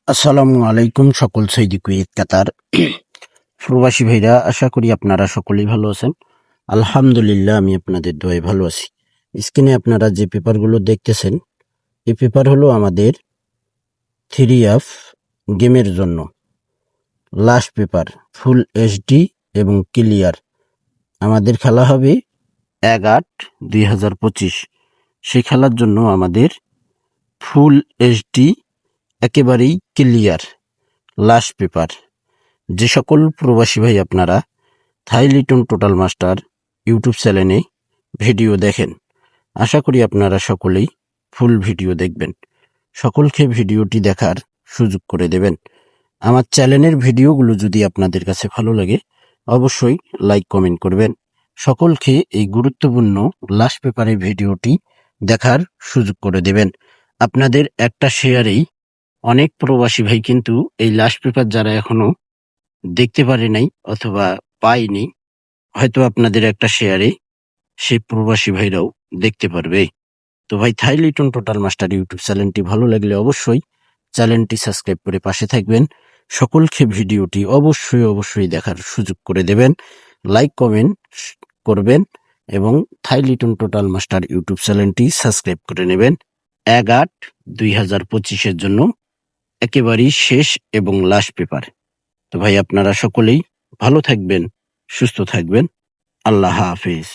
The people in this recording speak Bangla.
আসসালামু আলাইকুম সকল সৌদি কুয়েত কাতার প্রবাসী ভাইরা, আশা করি আপনারা সকলেই ভালো আছেন। আলহামদুলিল্লাহ, আমি আপনাদের দোয়ায় ভালো আছি। স্ক্রিনে আপনারা যে পেপারগুলো দেখতেছেন, এই পেপার হলো আমাদের 3F গেমের জন্য লাস্ট পেপার, ফুল এইচডি এবং ক্লিয়ার। আমাদের খেলা হবে 1/8/2025। সেই খেলার জন্য আমাদের ফুল এইচডি একেবারেই ক্লিয়ার লাস্ট পেপার। যে সকল প্রবাসী ভাই আপনারা থাই লিটন টোটাল মাস্টার ইউটিউব চ্যানেলে ভিডিও দেখেন, আশা করি আপনারা সকলেই ফুল ভিডিও দেখবেন। সকলকে ভিডিওটি দেখার সুযোগ করে দেবেন। আমার চ্যানেলের ভিডিওগুলো যদি আপনাদের কাছে ভালো লাগে, অবশ্যই লাইক কমেন্ট করবেন। সকলকে এই গুরুত্বপূর্ণ লাস্ট পেপারের ভিডিওটি দেখার সুযোগ করে দেবেন। আপনাদের একটা শেয়ারেই অনেক প্রবাসী ভাই কিন্তু এই লাস্ট পেপার যারা এখনো দেখতে পারে নাই অথবা পায়নি, হয়তো আপনাদের একটা শেয়ারে সেই প্রবাসী ভাইরাও দেখতে পারবে। তো ভাই, থাই লিটন টোটাল মাস্টার ইউটিউব চ্যানেলটি ভালো লাগলে অবশ্যই চ্যানেলটি সাবস্ক্রাইব করে পাশে থাকবেন। সকলকে ভিডিওটি অবশ্যই দেখার সুযোগ করে দেবেন, লাইক কমেন্ট করবেন এবং থাই লিটন টোটাল মাস্টার ইউটিউব চ্যানেলটি সাবস্ক্রাইব করে নেবেন। 1/8/2025 জন্য একেবারেই শেষ এবং লাস্ট পেপার। তো ভাই, আপনারা সকলেই ভালো থাকবেন, সুস্থ থাকবেন। আল্লাহ হাফেজ।